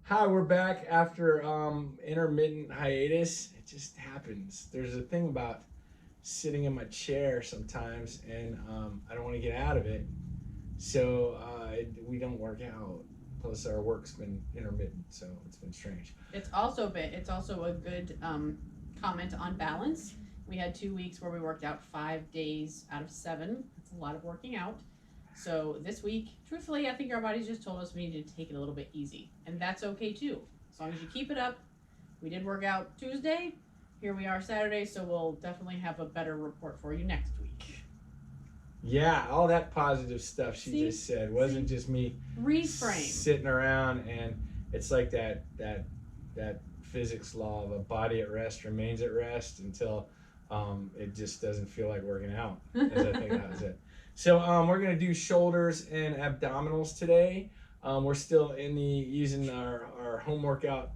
Hi, we're back after intermittent hiatus. It just happens. There's a thing about sitting in my chair sometimes, and I don't want to get out of it. So we don't work out. Plus, our work's been intermittent, so it's been strange. It's also a good comment on balance. We had 2 weeks where we worked out 5 days out of 7. That's a lot of working out. So this week, truthfully, I think our bodies just told us we need to take it a little bit easy, and that's okay too. As long as you keep it up. We did work out Tuesday. Here we are Saturday, so we'll definitely have a better report for you next week. Yeah, all that positive stuff she just said wasn't just me reframe sitting around, and it's like that physics law of a body at rest remains at rest until it just doesn't feel like working out, as I think that was it. So we're gonna do shoulders and abdominals today. We're still using our home workout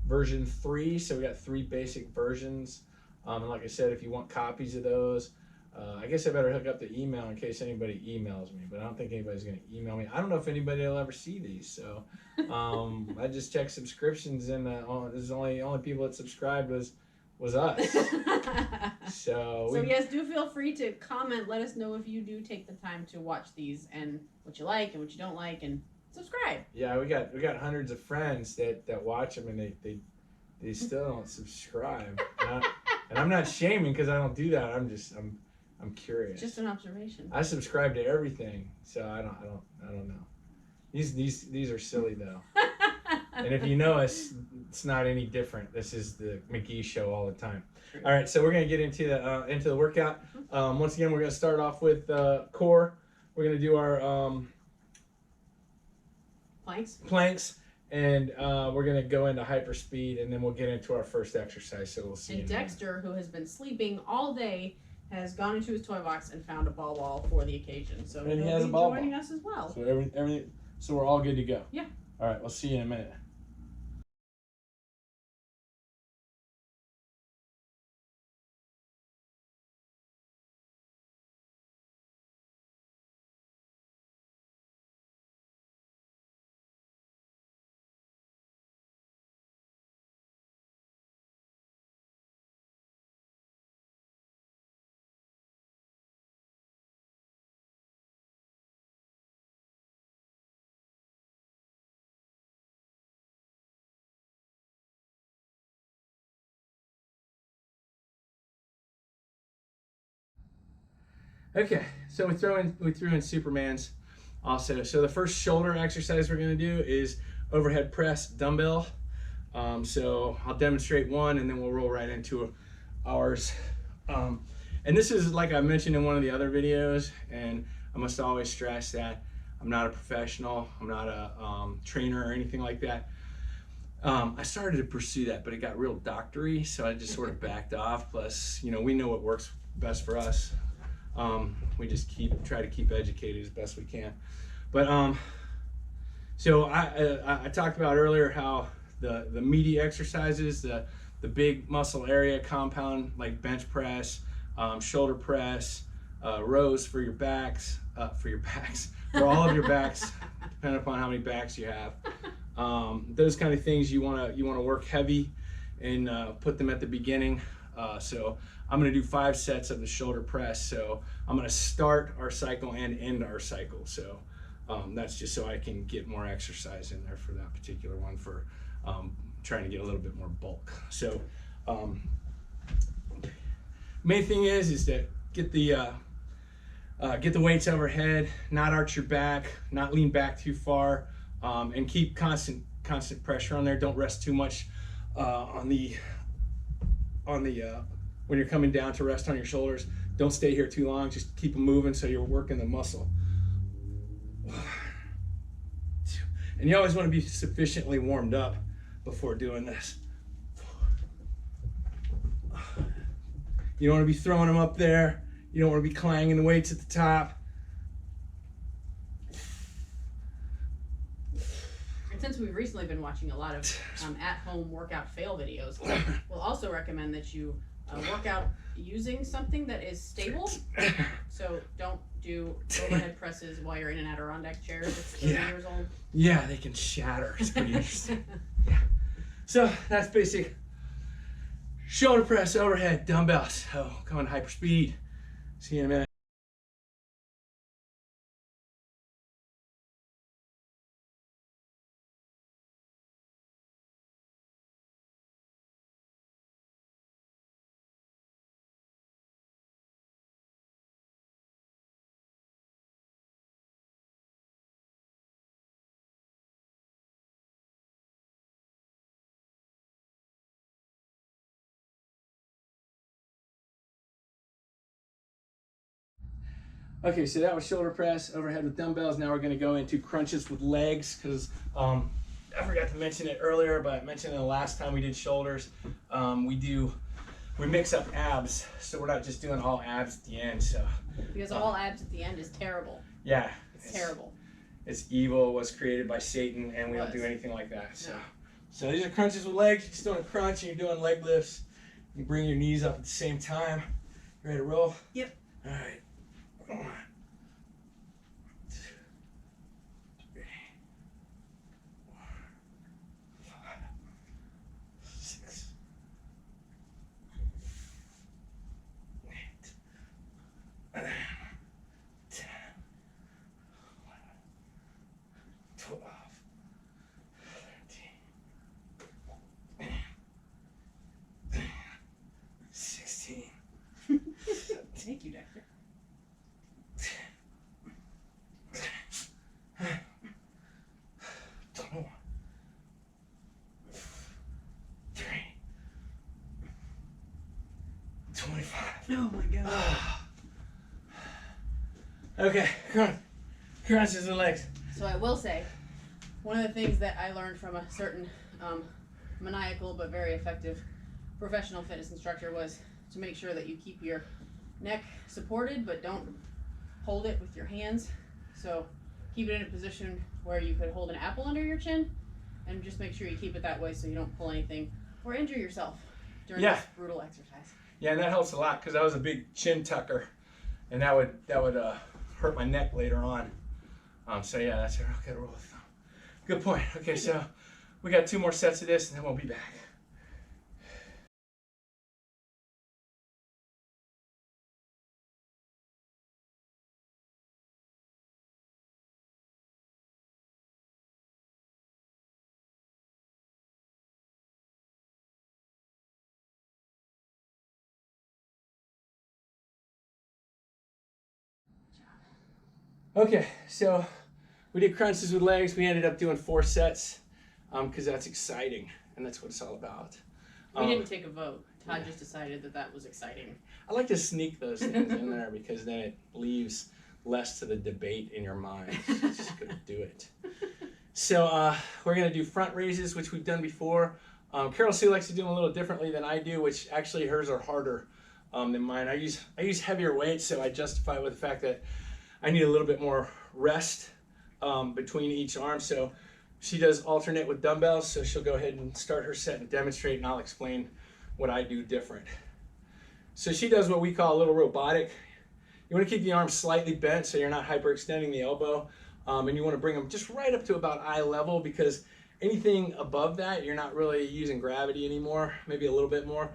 version 3, so we got 3 basic versions. And like I said, if you want copies of those, I guess I better hook up the email in case anybody emails me, but I don't think anybody's going to email me. I don't know if anybody will ever see these, so I just checked subscriptions, and there's the only people that subscribed was us. So yes, do feel free to comment. Let us know if you do take the time to watch these and what you like and what you don't like, and subscribe. Yeah, we got hundreds of friends that watch them, and they still don't subscribe. And I'm not shaming because I don't do that. I'm curious. Just an observation. I subscribe to everything, so I don't know. These are silly though. And if you know us, it's not any different. This is the McGee show all the time. True. All right, so we're gonna get into the workout. Once again, we're gonna start off with core. We're gonna do our planks, and we're gonna go into hyperspeed, and then we'll get into our first exercise. So we'll see. And Dexter, who has been sleeping all day, has gone into his toy box and found a ball for the occasion. So and he has a ball joining us as well. So everything. So we're all good to go. Yeah. All right. We'll see you in a minute. Okay, so we threw in Supermans also. So the first shoulder exercise we're gonna do is overhead press dumbbell. So I'll demonstrate one, and then we'll roll right into ours. And this is like I mentioned in one of the other videos, and I must always stress that I'm not a professional, I'm not a trainer or anything like that. I started to pursue that, but it got real doctory, so I just sort of backed off. Plus, we know what works best for us. We just try to keep educated as best we can. But so I talked about earlier how the meaty exercises, the big muscle area compound, like bench press, shoulder press, rows for your backs, for all of your backs, depending upon how many backs you have. Those kind of things you want to work heavy and put them at the beginning. So I'm going to do 5 sets of the shoulder press. So I'm going to start our cycle and end our cycle. So that's just so I can get more exercise in there for that particular one, for trying to get a little bit more bulk. So main thing is to get the weights overhead, not arch your back, not lean back too far, and keep constant pressure on there. Don't rest too much on the when you're coming down to rest on your shoulders. Don't stay here too long. Just keep them moving so you're working the muscle. And you always want to be sufficiently warmed up before doing this. You don't want to be throwing them up there. You don't want to be clanging the weights at the top. Since we've recently been watching a lot of at-home workout fail videos, we'll also recommend that you work out using something that is stable. So don't do overhead presses while you're in an Adirondack chair that's 30 Yeah. years old? Yeah, they can shatter. It's pretty interesting. Yeah. So that's basic shoulder press, overhead, dumbbells. Oh, going hyper speed. See you in a minute. Okay, so that was shoulder press, overhead with dumbbells. Now we're going to go into crunches with legs because I forgot to mention it earlier, but I mentioned it the last time we did shoulders. We mix up abs, so we're not just doing all abs at the end. So Because all abs at the end is terrible. yeah, It's terrible. It's evil. Was created by Satan, and we don't do anything like that. So these are crunches with legs. You're just doing a crunch, and you're doing leg lifts. You bring your knees up at the same time. You ready to roll? Yep. All right. 1, 2, 3, 4, 5, 6, 8, 9, 10, 11, 12, 13, 16. Thank you, Doctor. 21, 3, 25. Oh my God. Okay, crunches and legs. So I will say, one of the things that I learned from a certain maniacal but very effective professional fitness instructor was to make sure that you keep your neck supported, but don't hold it with your hands. So keep it in a position where you could hold an apple under your chin, and just make sure you keep it that way so you don't pull anything or injure yourself during this brutal exercise. Yeah, and that helps a lot because I was a big chin tucker, and that would hurt my neck later on. So yeah, that's a good rule of thumb. Good point. Okay, so we got 2 more sets of this, and then we'll be back. Okay, so we did crunches with legs. We ended up doing 4 sets because that's exciting, and that's what it's all about. We didn't take a vote. Todd just decided that that was exciting. I like to sneak those things in there because then it leaves less to the debate in your mind. Just gonna do it. So we're gonna do front raises, which we've done before. Carolsue likes to do them a little differently than I do, which actually hers are harder than mine. I use heavier weights, so I justify it with the fact that I need a little bit more rest between each arm. So she does alternate with dumbbells, so she'll go ahead and start her set and demonstrate, and I'll explain what I do different. So she does what we call a little robotic. You want to keep the arms slightly bent so you're not hyperextending the elbow, and you want to bring them just right up to about eye level, because anything above that, you're not really using gravity anymore, maybe a little bit more.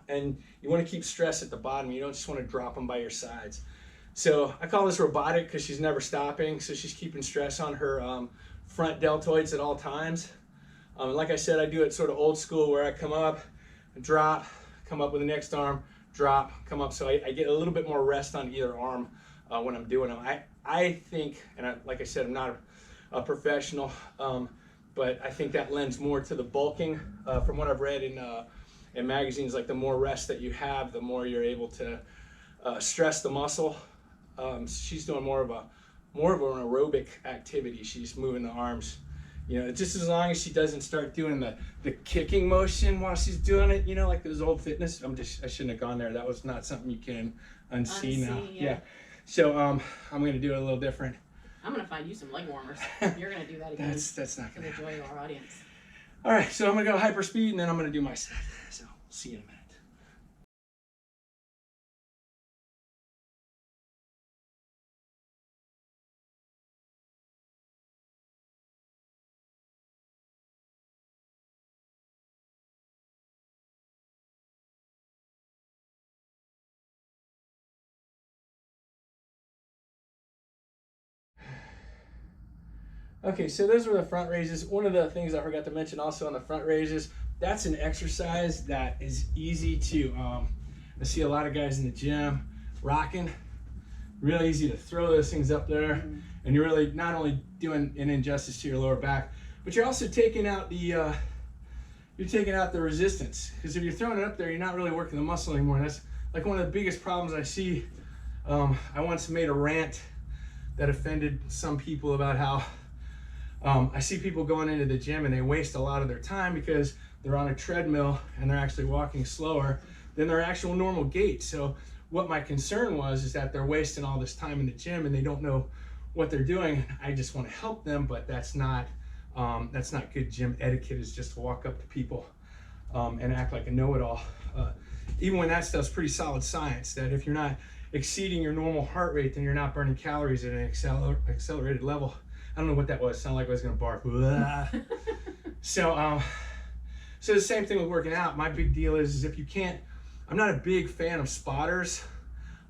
And you want to keep stress at the bottom. You don't just want to drop them by your sides. So I call this robotic because she's never stopping, so she's keeping stress on her front deltoids at all times. Like I said, I do it sort of old school where I come up, drop, come up with the next arm, drop, come up. So I get a little bit more rest on either arm when I'm doing them. I think, and like I said, I'm not a professional, but I think that lends more to the bulking. From what I've read in magazines, like the more rest that you have, the more you're able to stress the muscle. She's doing more of an aerobic activity. She's moving the arms, just as long as she doesn't start doing the kicking motion while she's doing it, like those old fitness. I shouldn't have gone there. That was not something you can unsee now. Yeah. So I'm going to do it a little different. I'm going to find you some leg warmers. You're going to do that again. That's not going to for the joy of our audience. All right, so I'm going to go hyper speed, and then I'm going to do my set. So see you in a minute. Okay, so those were the front raises. One of the things I forgot to mention also on the front raises, that's an exercise that is easy to, I see a lot of guys in the gym rocking. Really easy to throw those things up there, and you're really not only doing an injustice to your lower back, but you're also taking out the resistance. Because if you're throwing it up there, you're not really working the muscle anymore. And that's like one of the biggest problems I see. I once made a rant that offended some people about how I see people going into the gym and they waste a lot of their time because they're on a treadmill and they're actually walking slower than their actual normal gait. So what my concern was is that they're wasting all this time in the gym and they don't know what they're doing. I just want to help them, but that's not good gym etiquette, is just to walk up to people and act like a know-it-all. Even when that stuff's pretty solid science, that if you're not exceeding your normal heart rate, then you're not burning calories at an accelerated level. I don't know what that was. It sounded like I was going to barf. So the same thing with working out. My big deal is if you can't, I'm not a big fan of spotters.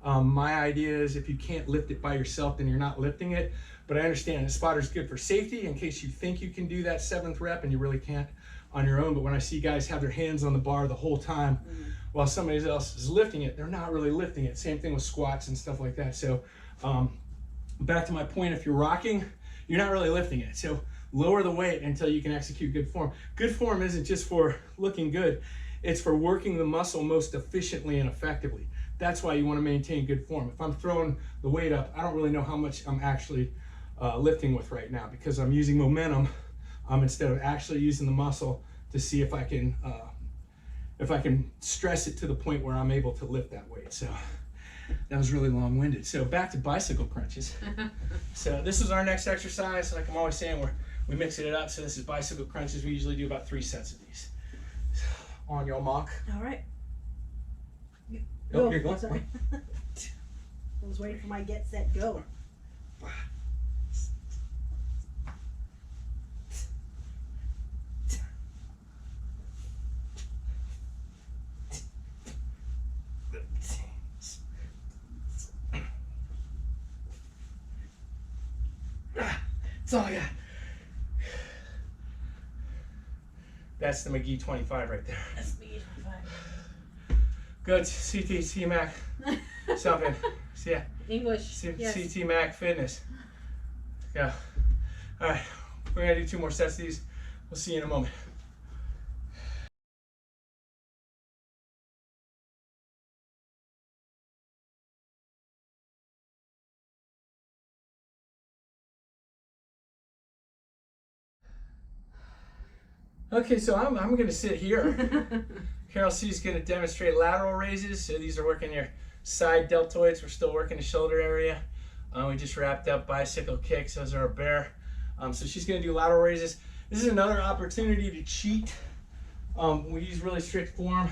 My idea is if you can't lift it by yourself, then you're not lifting it. But I understand a spotter's good for safety in case you think you can do that 7th rep and you really can't on your own. But when I see guys have their hands on the bar the whole time while somebody else is lifting it, they're not really lifting it. Same thing with squats and stuff like that. So back to my point, if you're rocking, you're not really lifting it. So lower the weight until you can execute good form. Good form isn't just for looking good. It's for working the muscle most efficiently and effectively. That's why you want to maintain good form. If I'm throwing the weight up, I don't really know how much I'm actually lifting with right now because I'm using momentum instead of actually using the muscle to see if I can stress it to the point where I'm able to lift that weight. So that was really long-winded. So back to bicycle crunches. So this is our next exercise. Like I'm always saying, we mixing it up. So this is bicycle crunches. We usually do about 3 sets of these. On your mark. All right. Oh, you're going. Sorry. I was waiting for my get set go. That's all I got. That's the McGee 25 right there. That's me. Good. CT, C-Mac, something. Yeah. English. Yes. CT Mac Fitness. Yeah. All right. We're going to do 2 more sets of these. We'll see you in a moment. Okay, so I'm going to sit here. Carolsue is going to demonstrate lateral raises. So these are working your side deltoids. We're still working the shoulder area. We just wrapped up bicycle kicks. Those are our bear. So she's going to do lateral raises. This is another opportunity to cheat. We use really strict form.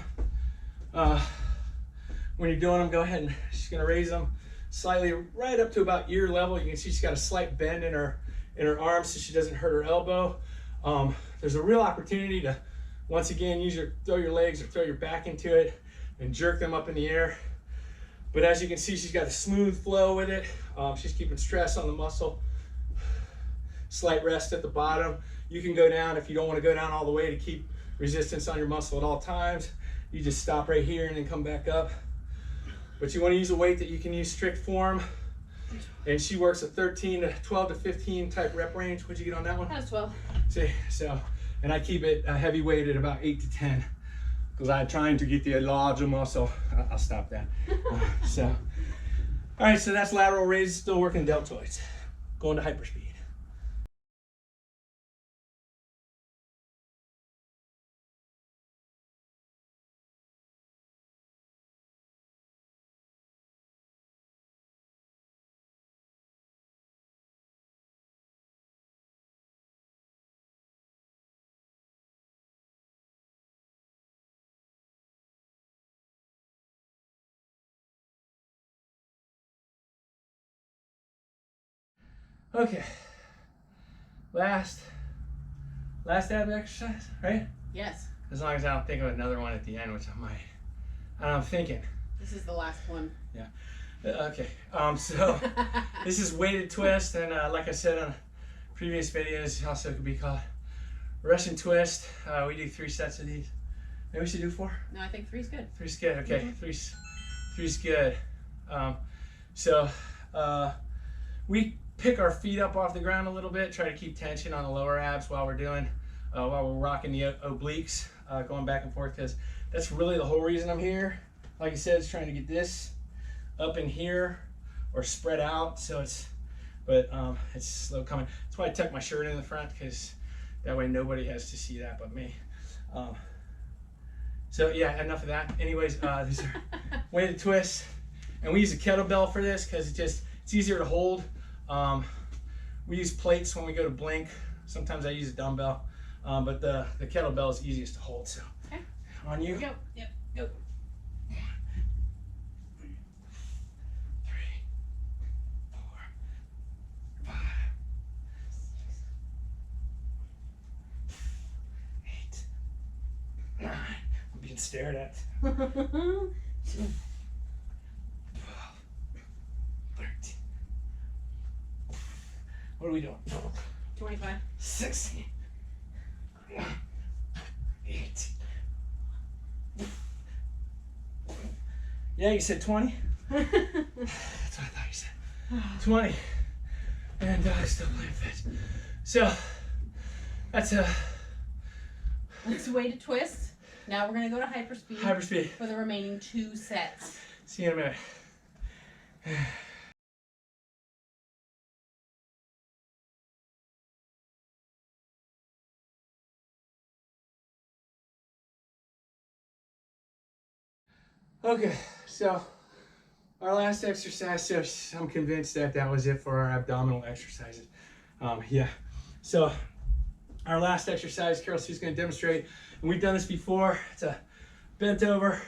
When you're doing them, go ahead and she's going to raise them slightly right up to about ear level. You can see she's got a slight bend in her arm so she doesn't hurt her elbow. There's a real opportunity to, once again, throw your legs or throw your back into it and jerk them up in the air. But as you can see, she's got a smooth flow with it. She's keeping stress on the muscle. Slight rest at the bottom. You can go down if you don't want to go down all the way to keep resistance on your muscle at all times. You just stop right here and then come back up. But you want to use a weight that you can use strict form. And she works a 12 to 15 type rep range. What'd you get on that one? That was 12. See, so, and I keep it heavy weighted about 8 to 10 because I'm trying to get the larger muscle. I'll stop that. All right, so that's lateral raise, still working deltoids. Going to hyperspeed. Okay, last ab exercise, right? Yes. As long as I don't think of another one at the end, which I might. I'm thinking. This is the last one. Yeah. Okay. So this is weighted twist, and like I said on a previous videos. Also could be called Russian twist. We do 3 sets of these. Maybe we should do 4? No, I think 3's good. 3's good, okay. Mm-hmm. Three's good. We pick our feet up off the ground a little bit, try to keep tension on the lower abs while we're rocking the obliques, going back and forth, because that's really the whole reason I'm here. Like I said, it's trying to get this up in here or spread out, so it's slow coming. That's why I tuck my shirt in the front, because that way nobody has to see that but me. So yeah, enough of that. Anyways, these are weighted twists, and we use a kettlebell for this because it's easier to hold. We use plates when we go to blink. Sometimes I use a dumbbell, but the kettlebell is easiest to hold. So okay. On you. Here we go. Yep. Go. 1, 2, 3, 4, 5, 6, 8, 9. I'm being stared at. 12, 13. What are we doing? 25. 16. 18. Yeah, you said 20? That's what I thought you said. 20. And I still playing fetch. So, that's weighted twist. Now we're going to go to hyperspeed. Hyperspeed. For the remaining 2 sets. See you in a minute. Okay, so our last exercise, so I'm convinced that was it for our abdominal exercises. Yeah, so our last exercise, Carolsue's going to demonstrate, and we've done this before. It's a bent over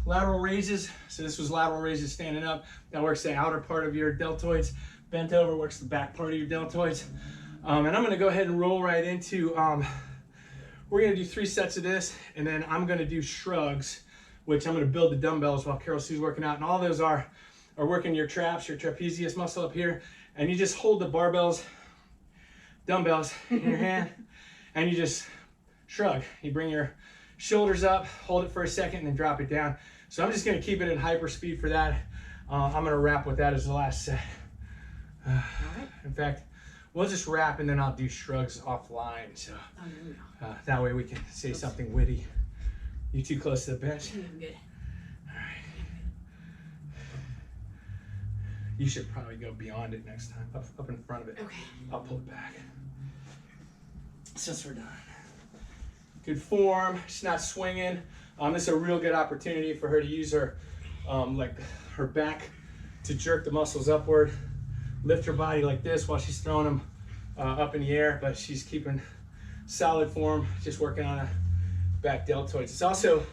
lateral raises. So this was lateral raises standing up. That works the outer part of your deltoids. Bent over works the back part of your deltoids. And I'm going to go ahead and roll right into, we're going to do 3 sets of this, and then I'm going to do shrugs, which I'm going to build the dumbbells while Carolsue's working out. And all those are working your traps, your trapezius muscle up here. And you just hold the dumbbells in your hand, and you just shrug. You bring your shoulders up, hold it for a second, and then drop it down. So I'm just going to keep it in hyper speed for that. I'm going to wrap with that as the last set. In fact, we'll just wrap, and then I'll do shrugs offline. So that way we can say something witty. You too close to the bench? I'm good. All right. You should probably go beyond it next time, up in front of it. Okay. I'll pull it back. Since we're done. Good form, she's not swinging. This is a real good opportunity for her to use her, her back to jerk the muscles upward. Lift her body like this while she's throwing them up in the air, but she's keeping solid form, just working on a back deltoids. It's also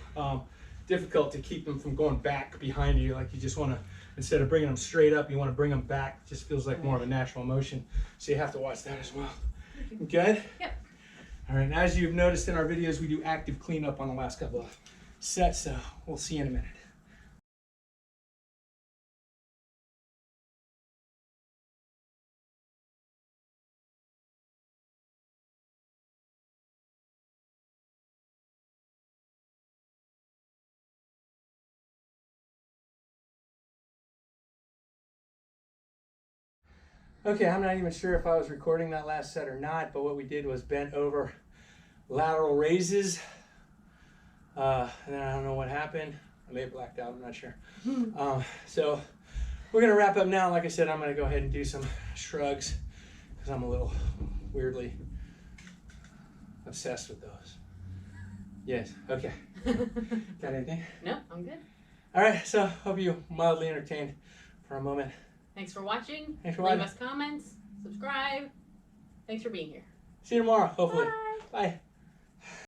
difficult to keep them from going back behind you. Like you just want to, instead of bringing them straight up, you want to bring them back. It just feels like more of a natural motion. So you have to watch that as well. Good? Yep. All right, and as you've noticed in our videos, we do active cleanup on the last couple of sets, so we'll see you in a minute. Okay, I'm not even sure if I was recording that last set or not, but what we did was bent over lateral raises. And then I don't know what happened. I may have blacked out, I'm not sure. So we're gonna wrap up now. Like I said, I'm gonna go ahead and do some shrugs because I'm a little weirdly obsessed with those. Yes, okay. Got anything? No, I'm good. All right, so hope you mildly entertained for a moment. Thanks for watching. Thanks for Leave watching. us comments, subscribe. Thanks for being here. See you tomorrow, hopefully. Bye. Bye.